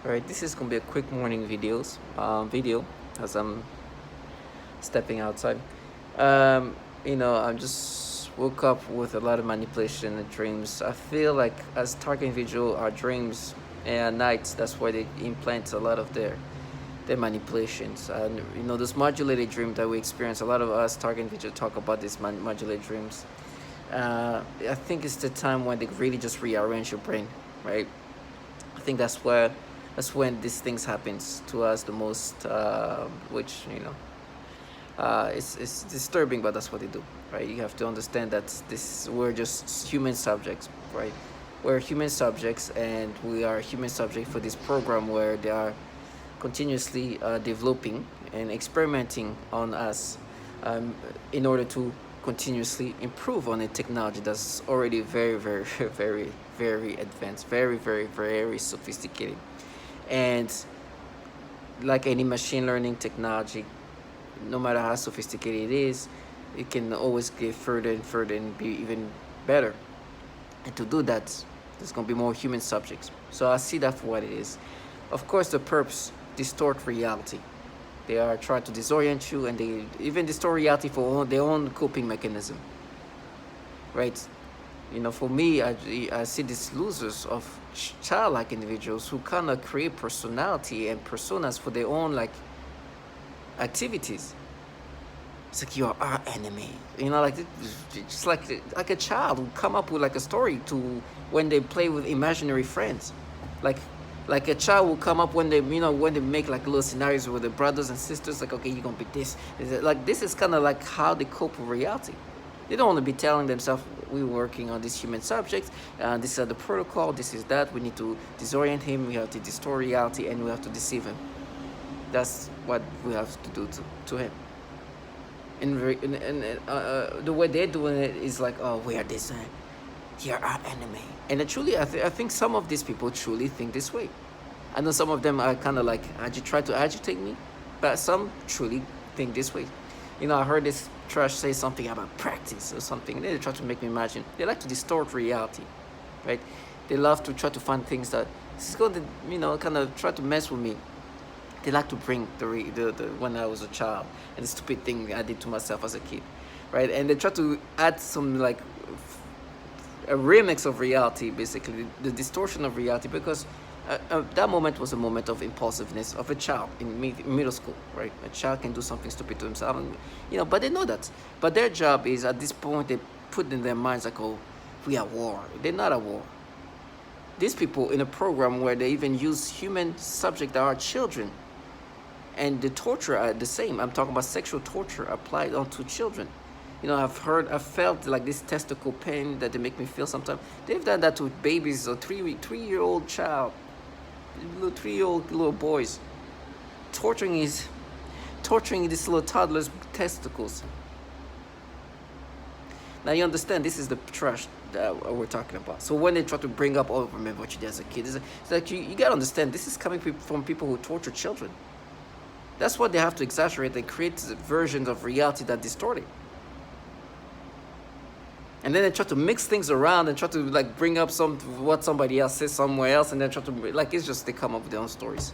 Alright, this is gonna be a quick morning video as I'm stepping outside. I just woke up with a lot of manipulation and dreams. I feel like as target individual, our dreams and nights, that's where they implant a lot of their manipulations. And those modulated dreams that we experience, a lot of us target individuals talk about these modulated dreams. I think it's the time when they really just rearrange your brain, right? I think that's when these things happens to us the most, which it's disturbing, but that's what they do, right? You have to understand that we're just human subjects, right? We're human subjects, and we are human subject for this program where they are continuously developing and experimenting on us, um, in order to continuously improve on a technology that's already very, very, very, very advanced, very, very, very sophisticated. And like any machine learning technology, no matter how sophisticated it is, it can always get further and further and be even better. And to do that, there's going to be more human subjects. So I see that for what it is. Of course, the perps distort reality. They are trying to disorient you, and they even distort reality for their own coping mechanism, right? For me, I see these losers of childlike individuals who kind of create personality and personas for their own activities. It's like, you are our enemy, like just like a child who come up with like a story to when they play with imaginary friends, like like a child will come up when they make like little scenarios with their brothers and sisters, like, okay, you're gonna be this. Like, this is kind of like how they cope with reality. They don't want to be telling themselves, we're working on these human subjects, this is the protocol, this is that, we need to disorient him, we have to distort reality, and we have to deceive him. That's what we have to do to him. And the way they're doing it is like, oh, we are this, you're our enemy. And I think some of these people truly think this way. I know some of them are kind of like try to agitate me, but some truly think this way. I heard this trash say something about practice or something. They try to make me imagine. They like to distort reality, right? They love to try to find things that this is going to, kind of try to mess with me. They like to bring the when I was a child and the stupid thing I did to myself as a kid, right? And they try to add some like a remix of reality, basically the distortion of reality, because that moment was a moment of impulsiveness of a child in middle school, right? A child can do something stupid to himself, and, but they know that. But their job is, at this point, they put in their minds like, oh, we are at war. They're not at war. These people in a program where they even use human subjects that are children, and the torture are the same. I'm talking about sexual torture applied onto children. I've felt like this testicle pain that they make me feel sometimes. They've done that to babies, or three-year-old child, little 3-year-old little boys, torturing these little toddlers' testicles. Now you understand, this is the trash that we're talking about. So when they try to bring up, oh, remember what you did as a kid, it's like you gotta understand, this is coming from people who torture children. That's what they have to exaggerate and create versions of reality that distort it. And then they try to mix things around and try to like bring up what somebody else says somewhere else, and then try to it's just they come up with their own stories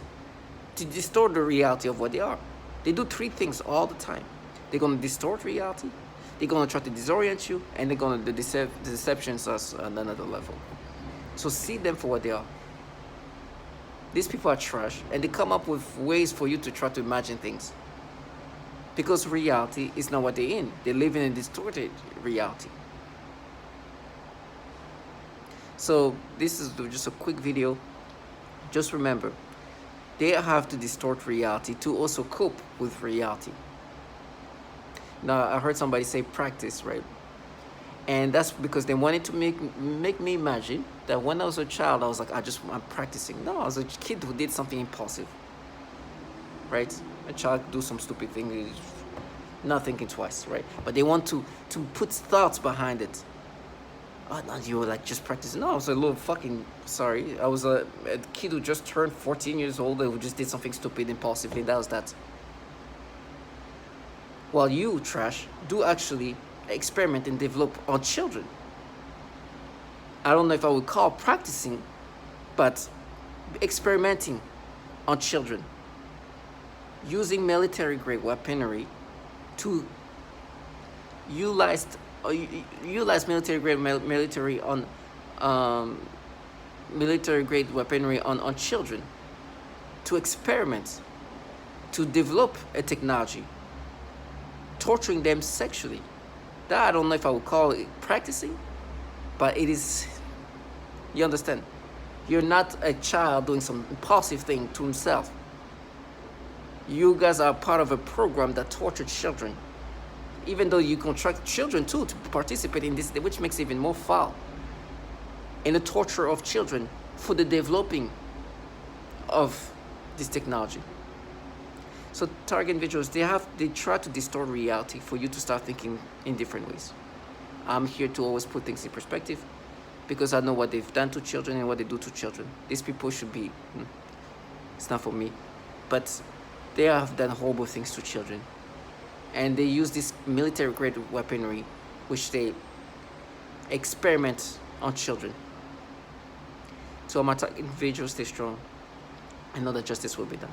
to distort the reality of what they are. They do 3 things all the time. They're gonna distort reality, they're gonna try to disorient you, and they're gonna the deceptions us on another level. So see them for what they are. These people are trash, and they come up with ways for you to try to imagine things, because reality is not what they're in. They live in a distorted reality. So this is just a quick video. Just remember, they have to distort reality to also cope with reality. Now, I heard somebody say practice, right? And that's because they wanted to make me imagine that when I was a child, I was like, I'm practicing. No, I was a kid who did something impulsive, right? A child do some stupid thing, not thinking twice, right? But they want to put thoughts behind it. Oh, no, you were like just practicing. No, I was a little sorry. I was a kid who just turned 14 years old and who just did something stupid impulsively. That was that. While you, trash, do actually experiment and develop on children. I don't know if I would call practicing, but experimenting on children, using military-grade weaponry to utilize utilize military on military-grade weaponry on children to experiment, to develop a technology, torturing them sexually. That I don't know if I would call it practicing, but it is. You understand? You're not a child doing some impulsive thing to himself. You guys are part of a program that tortured children, even though you contract children too to participate in this, which makes it even more foul. In the torture of children for the developing of this technology. So target individuals, they try to distort reality for you to start thinking in different ways. I'm here to always put things in perspective because I know what they've done to children and what they do to children. These people should be, it's not for me, but they have done horrible things to children. And they use this military-grade weaponry, which they experiment on children. So I'm attacking individuals, stay strong. I know that justice will be done.